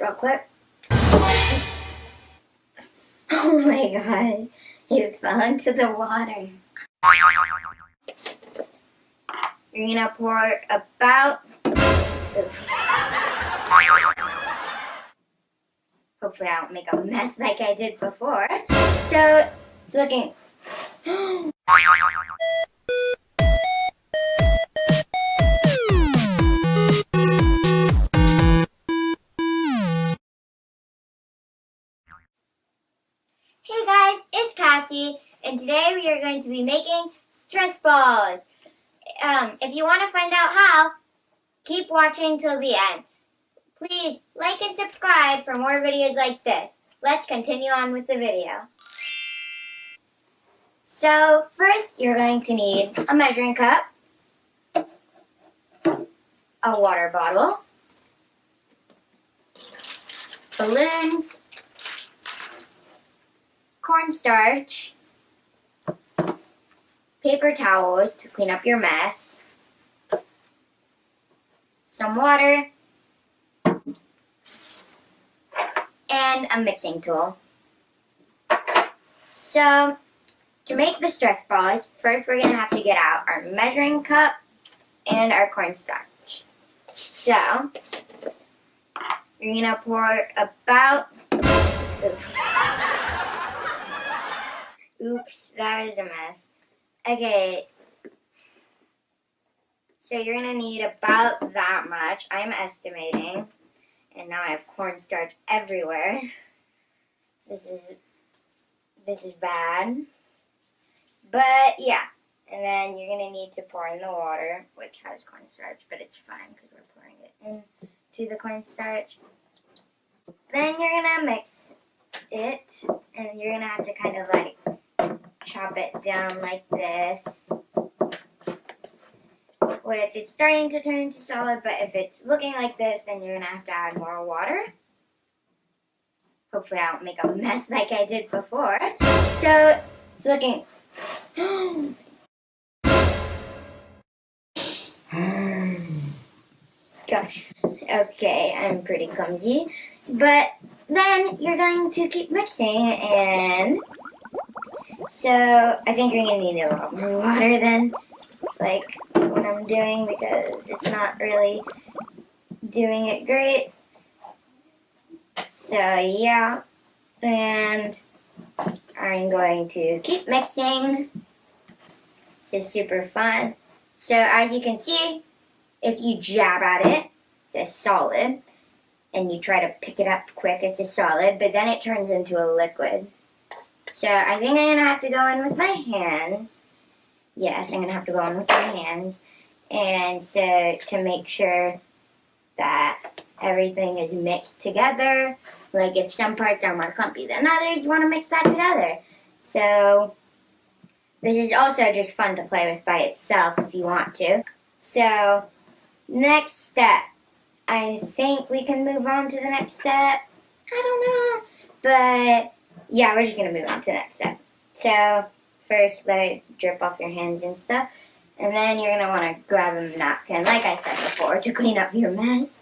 real quick. Oh my god, it fell into the water. You're gonna pour about... Oof. Hopefully I don't make a mess like I did before. So, it's looking... Hey guys, it's Cassie, and today we are going to be making stress balls. If you want to find out how, keep watching till the end. Please like and subscribe for more videos like this. Let's continue on with the video. So first you're going to need a measuring cup, a water bottle, balloons, cornstarch, paper towels to clean up your mess, some water, and a mixing tool. So, to make the stress balls, first we're going to have to get out our measuring cup and our cornstarch. So, you're going to pour about... Oops, that is a mess. Okay, so you're going to need about that much. I'm estimating. And now I have cornstarch everywhere. This is bad. But yeah. And then you're going to need to pour in the water, which has cornstarch, but it's fine because we're pouring it into the cornstarch. Then you're going to mix it, and you're going to have to kind of like chop it down like this. Which it's starting to turn into solid, but if it's looking like this, then you're going to have to add more water. Hopefully I don't make a mess like I did before. So, it's looking... Gosh. Okay, I'm pretty clumsy. But then you're going to keep mixing, and... So, I think you're going to need a lot more water then. Like what I'm doing, because it's not really doing it great. So yeah, and I'm going to keep mixing. This is super fun. So as you can see, if you jab at it, it's a solid, and you try to pick it up quick, it's a solid, but then it turns into a liquid. So I think I'm going to have to go in with my hands. Yes, I'm going to have to go in with my hands. And so to make sure that everything is mixed together, like if some parts are more clumpy than others, you want to mix that together. So this is also just fun to play with by itself if you want to. So next step. I think we can move on to the next step. I don't know. But yeah, we're just going to move on to the next step. So first, let it drip off your hands and stuff. And then you're going to want to grab a napkin, like I said before, to clean up your mess.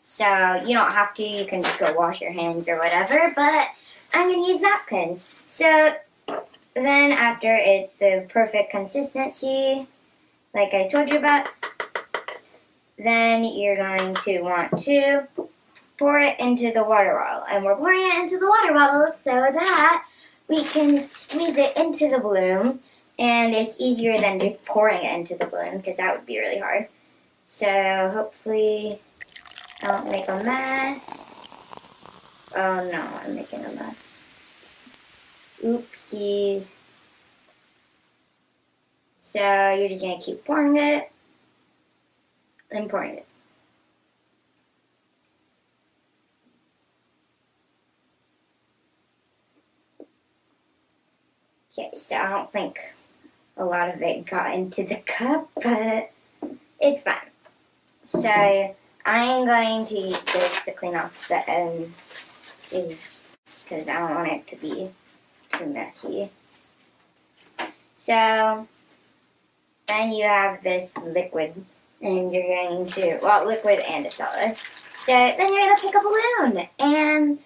So you don't have to. You can just go wash your hands or whatever. But I'm going to use napkins. So then after it's the perfect consistency, like I told you about, then you're going to want to pour it into the water bottle. And we're pouring it into the water bottle so that we can squeeze it into the balloon. And it's easier than just pouring it into the balloon, because that would be really hard. So hopefully I don't make a mess. Oh no, I'm making a mess. Oopsies. So you're just going to keep pouring it and pouring it. Okay, so I don't think a lot of it got into the cup, but it's fine. So I'm going to use this to clean off the edges, because I don't want it to be too messy. So then you have this liquid And you're going to, well, liquid and a solid. So then you're going to pick a balloon. And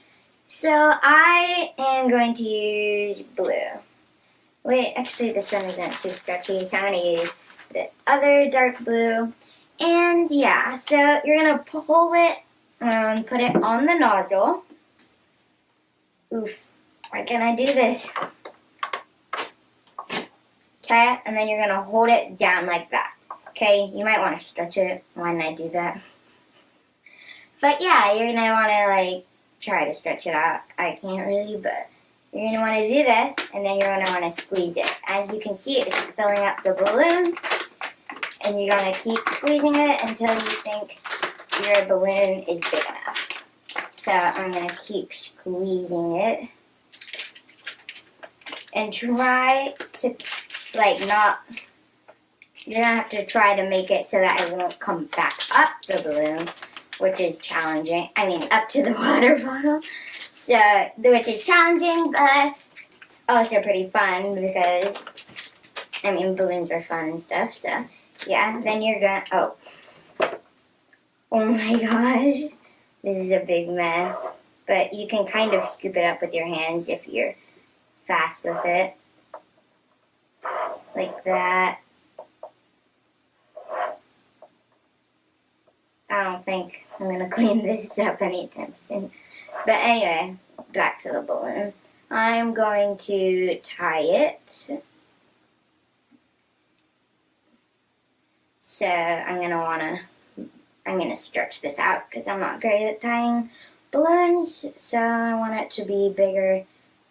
so I am going to use blue. Wait, actually this one isn't too stretchy, so I'm going to use the other dark blue. And yeah, so you're going to pull it and put it on the nozzle. Oof, why can't I do this? Okay, and then you're going to hold it down like that. Okay, you might want to stretch it when I do that. But yeah, you're going to want to like try to stretch it out. I can't really, but you're going to want to do this, and then you're going to want to squeeze it. As you can see, it's filling up the balloon, and you're going to keep squeezing it until you think your balloon is big enough. So I'm going to keep squeezing it, and try to, like, not, you're going to have to try to make it so that it won't come back up the balloon, which is challenging. I mean, up to the water bottle. So, which is challenging, but it's also pretty fun because, I mean, balloons are fun and stuff. So, yeah, then you're going to, oh my gosh, this is a big mess. But you can kind of scoop it up with your hands if you're fast with it. Like that. I don't think I'm going to clean this up anytime soon. But anyway, back to the balloon. I'm going to tie it. So I'm going to stretch this out because I'm not great at tying balloons. So I want it to be bigger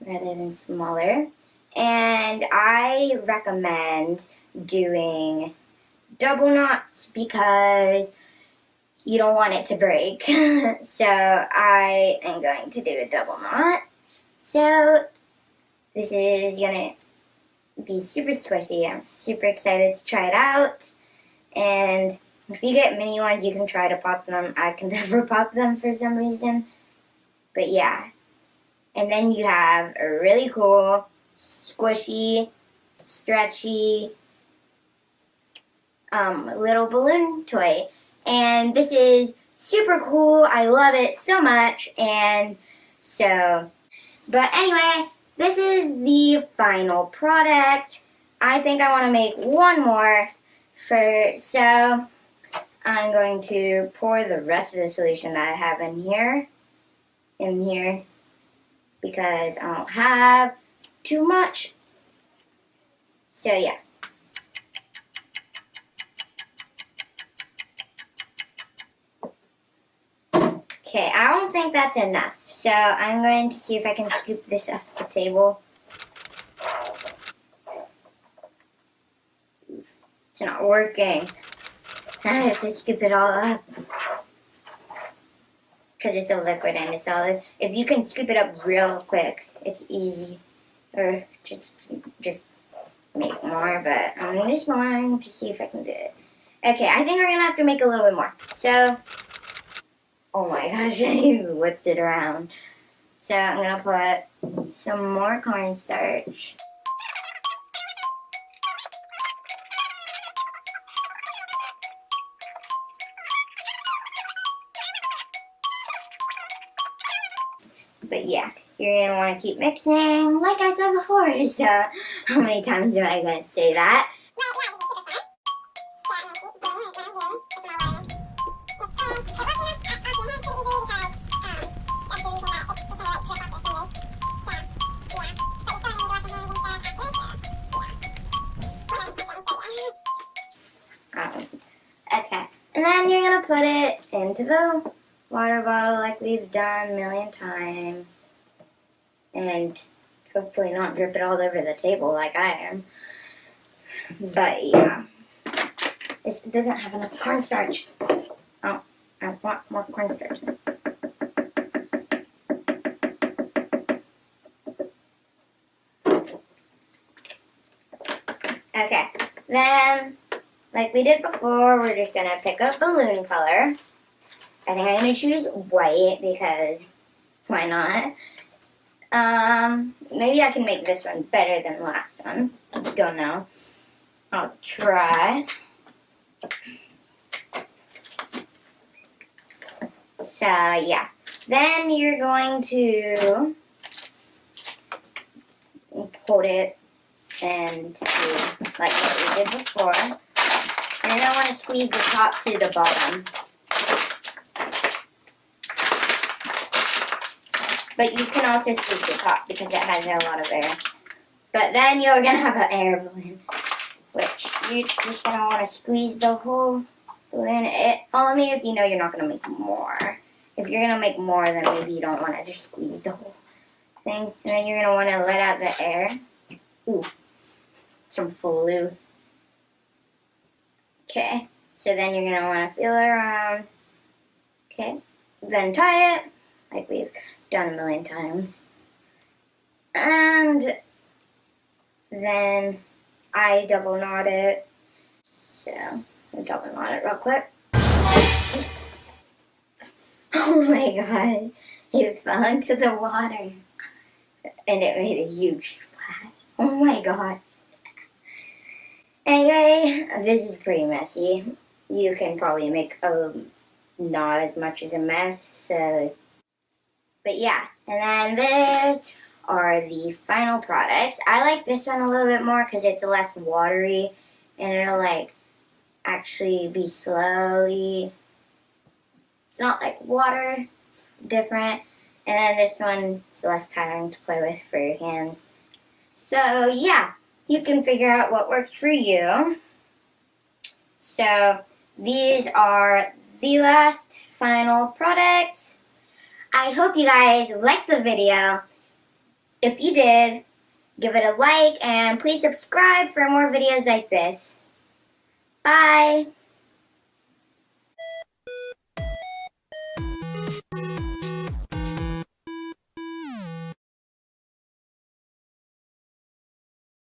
rather than smaller. And I recommend doing double knots because you don't want it to break. So I am going to do a double knot. So this is going to be super squishy. I'm super excited to try it out. And if you get mini ones, you can try to pop them. I can never pop them for some reason. But yeah. And then you have a really cool, squishy, stretchy little balloon toy. And this is super cool. I love it so much. And so, but anyway, this is the final product. I think I want to make one more so I'm going to pour the rest of the solution that I have in here because I don't have too much. So yeah. Okay, I don't think that's enough. So I'm going to see if I can scoop this off the table. It's not working. I have to scoop it all up. Because it's a liquid and a solid. If you can scoop it up real quick, it's easy. Or just make more, but I'm just going to see if I can do it. Okay, I think we're going to have to make a little bit more. So, oh my gosh, I whipped it around. So I'm going to put some more cornstarch. But yeah, you're going to want to keep mixing, like I said before. So how many times am I going to say that? Okay, and then you're going to put it into the water bottle like we've done a million times. And hopefully not drip it all over the table like I am. But yeah, this doesn't have enough cornstarch. Oh, I want more cornstarch. Okay, then, like we did before, we're just gonna pick a balloon color. I think I'm gonna choose white because why not? Maybe I can make this one better than the last one. Don't know. I'll try. So yeah, then you're going to hold it and do like what we did before. And I want to squeeze the top to the bottom. But you can also squeeze the top because it has a lot of air. But then you're going to have an air balloon, which you're just going to want to squeeze the whole balloon. Only if you know you're not going to make more. If you're going to make more, then maybe you don't want to just squeeze the whole thing. And then you're going to want to let out the air. Ooh, some flu. Okay, so then you're going to want to feel it around. Okay, then tie it, like we've done a million times. And then I double knot it. So, I'll double knot it real quick. Oh my god, it fell into the water. And it made a huge splash. Oh my god. Anyway, this is pretty messy. You can probably make not as much as a mess. But yeah, and then that are the final products. I like this one a little bit more because it's less watery and it'll like actually be slowly. It's not like water, it's different. And then this one is less tiring to play with for your hands. So yeah, you can figure out what works for you. So these are the last final products. I hope you guys liked the video. If you did, give it a like and please subscribe for more videos like this. Bye!